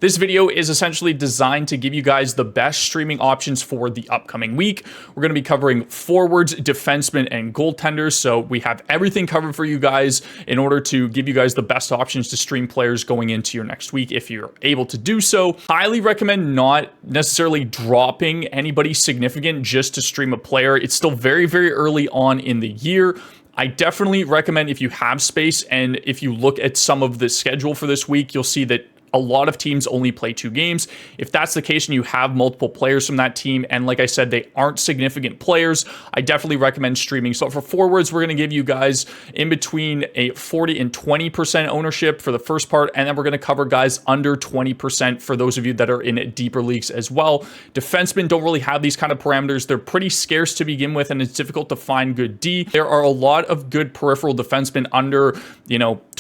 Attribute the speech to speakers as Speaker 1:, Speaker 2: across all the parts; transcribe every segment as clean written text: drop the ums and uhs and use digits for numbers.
Speaker 1: This video is essentially designed to give you guys the best streaming options for the upcoming week. We're going to be covering forwards, defensemen, and goaltenders. So we have everything covered for you guys in order to give you guys the best options to stream players going into your next week if you're able to do so. Highly recommend not necessarily dropping anybody significant just to stream a player. It's still very, very early on in the year. I definitely recommend if you have space, and if you look at some of the schedule for this week, you'll see that a lot of teams only play 2 games. If that's the case and you have multiple players from that team, and like I said, they aren't significant players, I definitely recommend streaming. So for forwards, we're going to give you guys in between a 40 and 20% ownership for the first part, and then we're going to cover guys under 20% for those of you that are in deeper leagues as well. Defensemen don't really have these kind of parameters. They're pretty scarce to begin with, and it's difficult to find good D. There are a lot of good peripheral defensemen under,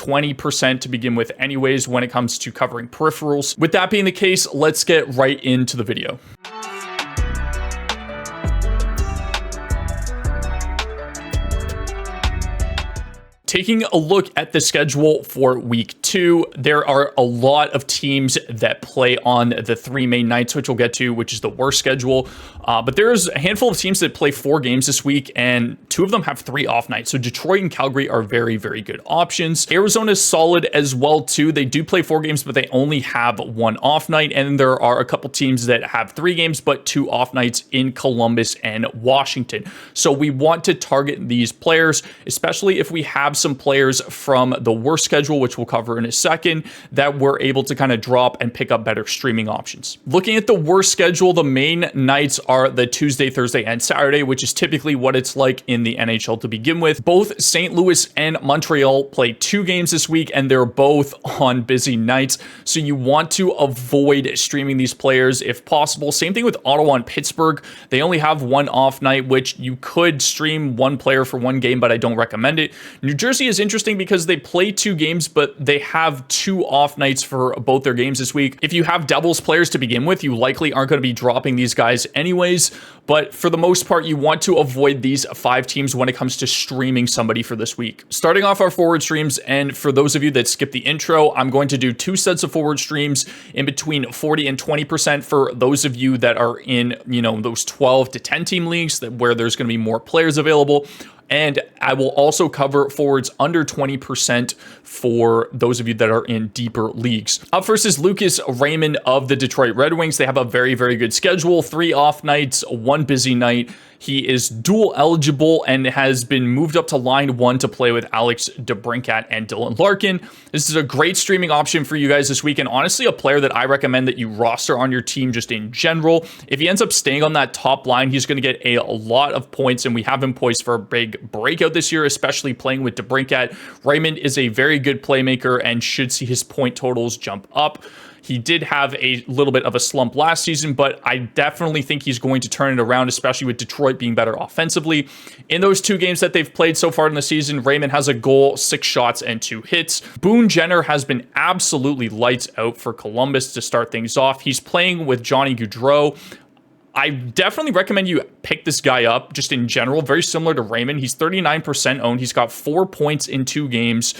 Speaker 1: 20% to begin with anyways when it comes to covering peripherals. With that being the case, let's get right into the video. Taking a look at the schedule for week 2, there are a lot of teams that play on the 3 main nights, which we'll get to, which is the worst schedule. But there's a handful of teams that play 4 games this week, and 2 of them have 3 off nights. So Detroit and Calgary are very, very good options. Arizona is solid as well too. They do play 4 games, but they only have 1 off night. And there are a couple teams that have 3 games, but 2 off nights in Columbus and Washington. So we want to target these players, especially if we have some players from the worst schedule, which we'll cover in a second, that we're able to kind of drop and pick up better streaming options. Looking at the worst schedule, the main nights are the Tuesday, Thursday, and Saturday, which is typically what it's like in the NHL to begin with. Both St. Louis and Montreal play 2 games this week, and they're both on busy nights. So you want to avoid streaming these players if possible. Same thing with Ottawa and Pittsburgh. They only have 1 off night, which you could stream 1 player for 1 game, but I don't recommend it. New Jersey is interesting because they play 2 games, but they have 2 off nights for both their games this week. If you have Devils players to begin with, you likely aren't going to be dropping these guys anyways, but for the most part, you want to avoid these 5 teams when it comes to streaming somebody for this week. Starting off our forward streams, and for those of you that skip the intro, I'm going to do 2 sets of forward streams in between 40 and 20% for those of you that are in, those 12 to 10 team leagues where there's going to be more players available. And I will also cover forwards under 20% for those of you that are in deeper leagues. Up first is Lucas Raymond of the Detroit Red Wings. They have a very, very good schedule, 3 off nights, 1 busy night. He is dual eligible and has been moved up to line 1 to play with Alex DeBrincat and Dylan Larkin. This is a great streaming option for you guys this week, and honestly a player that I recommend that you roster on your team just in general. If he ends up staying on that top line, he's going to get a lot of points, and we have him poised for a big breakout this year, especially playing with DeBrincat. Raymond is a very good playmaker and should see his point totals jump up. He did have a little bit of a slump last season, but I definitely think he's going to turn it around, especially with Detroit being better offensively. In those 2 games that they've played so far in the season, Raymond has a goal, 6 shots, and 2 hits. Boone Jenner has been absolutely lights out for Columbus to start things off. He's playing with Johnny Gaudreau. I definitely recommend you pick this guy up just in general. Very similar to Raymond. He's 39% owned. He's got 4 points in 2 games.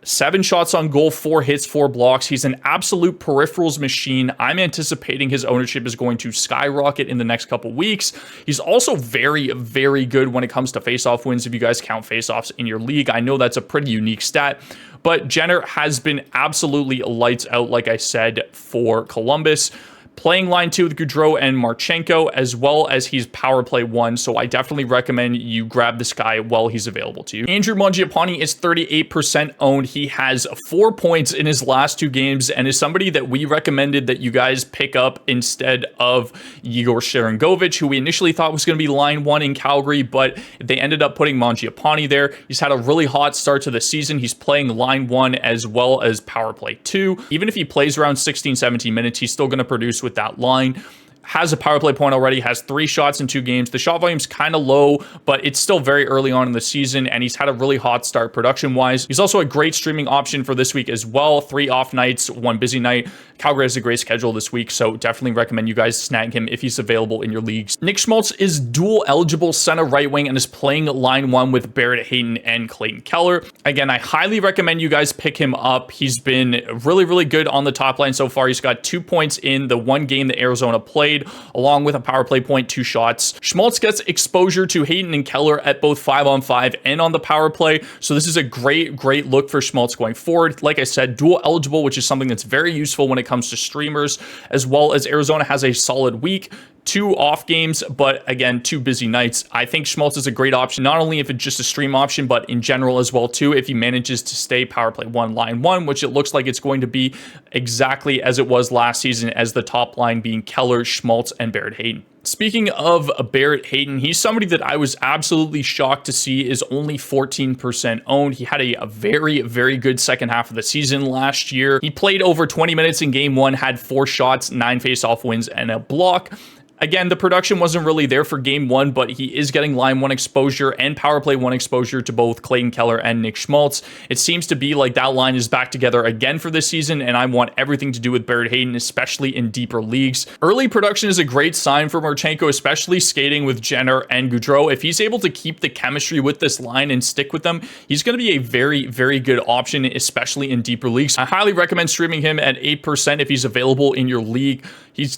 Speaker 1: 7 shots on goal, 4 hits, 4 blocks. He's an absolute peripherals machine. I'm anticipating his ownership is going to skyrocket in the next couple weeks. He's also very, very good when it comes to faceoff wins, if you guys count faceoffs in your league. I know that's a pretty unique stat, but Jenner has been absolutely lights out, like I said, for Columbus. Playing line 2 with Gaudreau and Marchenko, as well as he's power play 1, so I definitely recommend you grab this guy while he's available to you. Andrew Mangiapane is 38% owned. He has 4 points in his last 2 games and is somebody that we recommended that you guys pick up instead of Igor Sharangovich, who we initially thought was going to be line 1 in Calgary, but they ended up putting Mangiapane there. He's had a really hot start to the season. He's playing line 1 as well as power play 2. Even if he plays around 16, 17 minutes, he's still going to produce with that line. Has a power play point already, has 3 shots in 2 games. The shot volume's kind of low, but it's still very early on in the season, and he's had a really hot start production-wise. He's also a great streaming option for this week as well. 3 off nights, 1 busy night. Calgary has a great schedule this week, so definitely recommend you guys snag him if he's available in your leagues. Nick Schmaltz is dual eligible center right wing and is playing line one with Barrett Hayton and Clayton Keller. Again, I highly recommend you guys pick him up. He's been really, really good on the top line so far. He's got 2 points in the one game that Arizona played, along with a power play point, 2 shots. Schmaltz gets exposure to Hayton and Keller at both 5-on-5 and on the power play, so this is a great look for Schmaltz going forward. Like I said, dual eligible, which is something that's very useful when it comes to streamers, as well as Arizona has a solid week. 2 off games, but again, 2 busy nights. I think Schmaltz is a great option, not only if it's just a stream option, but in general as well too, if he manages to stay power play 1, line 1, which it looks like it's going to be exactly as it was last season, as the top line being Keller, Schmaltz, and Barrett Hayton. Speaking of Barrett Hayton, he's somebody that I was absolutely shocked to see is only 14% owned. He had a very good second half of the season last year. He played over 20 minutes in game 1, had 4 shots, 9 face-off wins, and a block. Again, the production wasn't really there for game 1, but he is getting line 1 exposure and power play 1 exposure to both Clayton Keller and Nick Schmaltz. It seems to be like that line is back together again for this season, and I want everything to do with Barrett Hayton, especially in deeper leagues. Early production is a great sign for Marchenko, especially skating with Jenner and Gaudreau. If he's able to keep the chemistry with this line and stick with them, he's going to be a very good option, especially in deeper leagues. I highly recommend streaming him at 8% if he's available in your league.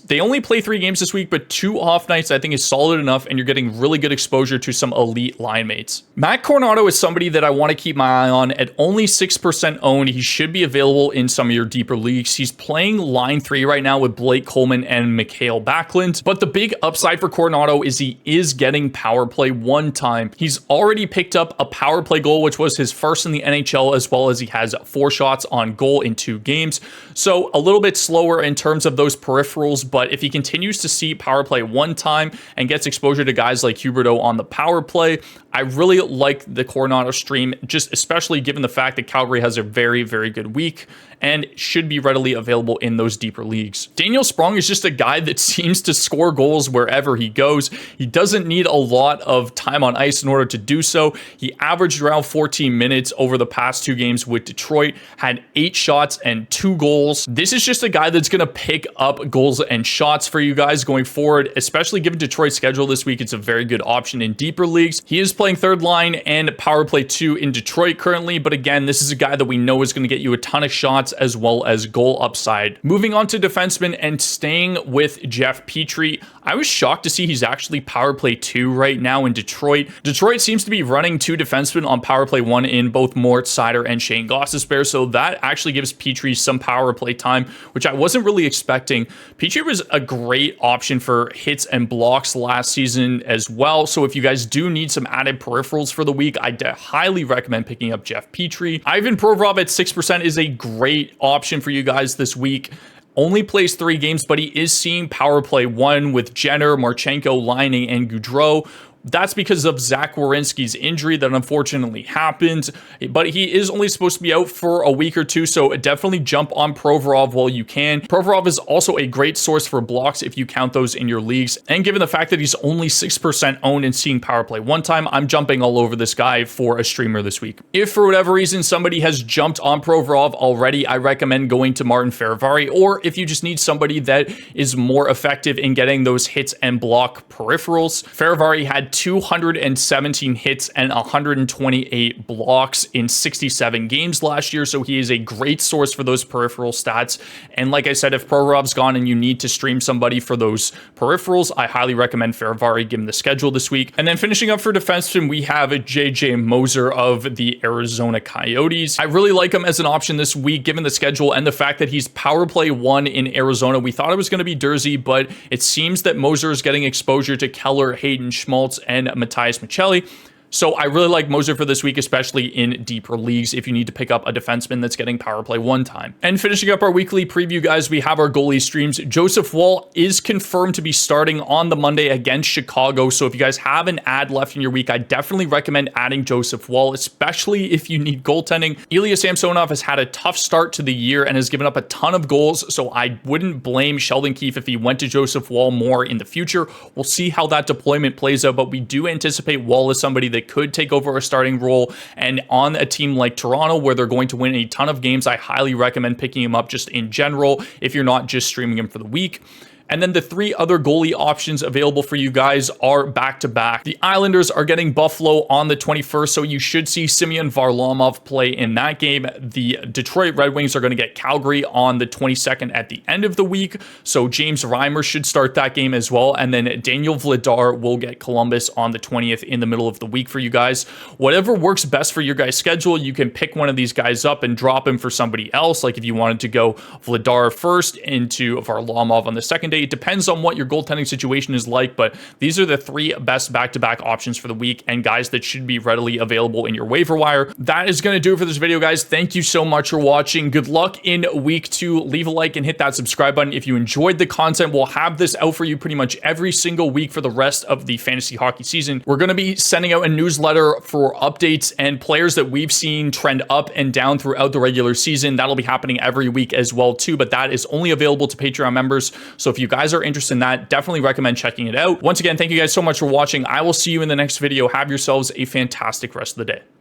Speaker 1: They only play 3 games this week, but 2 off nights I think is solid enough, and you're getting really good exposure to some elite line mates. Matt Coronado is somebody that I want to keep my eye on. At only 6% owned, he should be available in some of your deeper leagues. He's playing line 3 right now with Blake Coleman and Mikhail Backlund, but the big upside for Coronado is he is getting power play 1 time. He's already picked up a power play goal, which was his first in the NHL, as well as he has 4 shots on goal in 2 games. So a little bit slower in terms of those peripherals, but if he continues to see power play 1 time and gets exposure to guys like Huberdeau on the power play, I really like the Coronado stream, just especially given the fact that Calgary has a very good week and should be readily available in those deeper leagues. Daniel Sprong is just a guy that seems to score goals wherever he goes. He doesn't need a lot of time on ice in order to do so. He averaged around 14 minutes over the past 2 games with Detroit, had 8 shots and 2 goals. This is just a guy that's going to pick up goals and shots for you guys going forward, especially given Detroit's schedule this week. It's a very good option in deeper leagues. He is playing 3rd line and power play 2 in Detroit currently, but again, this is a guy that we know is going to get you a ton of shots as well as goal upside. Moving on to defensemen and staying with Jeff Petrie, I was shocked to see he's actually power play 2 right now in Detroit. Detroit seems to be running 2 defensemen on power play 1 in both Mort Seider and Shane Gostisbehere, so that actually gives Petrie some power play time, which I wasn't really expecting. Petrie was a great option for hits and blocks last season as well, so if you guys do need some added peripherals for the week, I highly recommend picking up Jeff Petrie. Ivan Provorov at 6% is a great option for you guys this week. Only plays 3 games, but he is seeing power play 1 with Jenner, Marchenko, Laine, and Gaudreau. That's because of Zach Werenski's injury that unfortunately happened, but he is only supposed to be out for a week or 2, so definitely jump on Provorov while you can. Provorov is also a great source for blocks if you count those in your leagues, and given the fact that he's only 6% owned and seeing power play 1 time, I'm jumping all over this guy for a streamer this week. If for whatever reason somebody has jumped on Provorov already, I recommend going to Martin Fehervary, or if you just need somebody that is more effective in getting those hits and block peripherals, Fehervary had 217 hits and 128 blocks in 67 games last year, so he is a great source for those peripheral stats. And like I said, if Provorov's gone and you need to stream somebody for those peripherals, I highly recommend Fehervary given the schedule this week. And then finishing up for defenseman, we have JJ Moser of the Arizona Coyotes. I really like him as an option this week given the schedule and the fact that he's power play 1 in Arizona. We thought it was going to be Dursey, but it seems that Moser is getting exposure to Keller, Hayden, Schmaltz, and Matthias Michelli. So I really like Moser for this week, especially in deeper leagues if you need to pick up a defenseman that's getting power play 1 time. And finishing up our weekly preview, guys, we have our goalie streams. Joseph Woll is confirmed to be starting on the Monday against Chicago. So if you guys have an ad left in your week, I definitely recommend adding Joseph Woll, especially if you need goaltending. Ilya Samsonov has had a tough start to the year and has given up a ton of goals, so I wouldn't blame Sheldon Keefe if he went to Joseph Woll more in the future. We'll see how that deployment plays out, but we do anticipate Woll is somebody that that could take over a starting role. And on a team like Toronto, where they're going to win a ton of games, I highly recommend picking him up just in general if you're not just streaming him for the week. And then the 3 other goalie options available for you guys are back-to-back. The Islanders are getting Buffalo on the 21st, so you should see Semyon Varlamov play in that game. The Detroit Red Wings are going to get Calgary on the 22nd at the end of the week, so James Reimer should start that game as well. And then Daniel Vladar will get Columbus on the 20th in the middle of the week for you guys. Whatever works best for your guys' schedule, you can pick one of these guys up and drop him for somebody else. Like if you wanted to go Vladar first into Varlamov on the second day, it depends on what your goaltending situation is like, but these are the 3 best back-to-back options for the week and guys that should be readily available in your waiver wire. That is going to do it for this video, guys. Thank you so much for watching. Good luck in week 2. Leave a like and hit that subscribe button if you enjoyed the content. We'll have this out for you pretty much every single week for the rest of the fantasy hockey season. We're going to be sending out a newsletter for updates and players that we've seen trend up and down throughout the regular season. That'll be happening every week as well too, but that is only available to Patreon members. So if you guys are interested in that, definitely recommend checking it out. Once again, thank you guys so much for watching. I will see you in the next video. Have yourselves a fantastic rest of the day.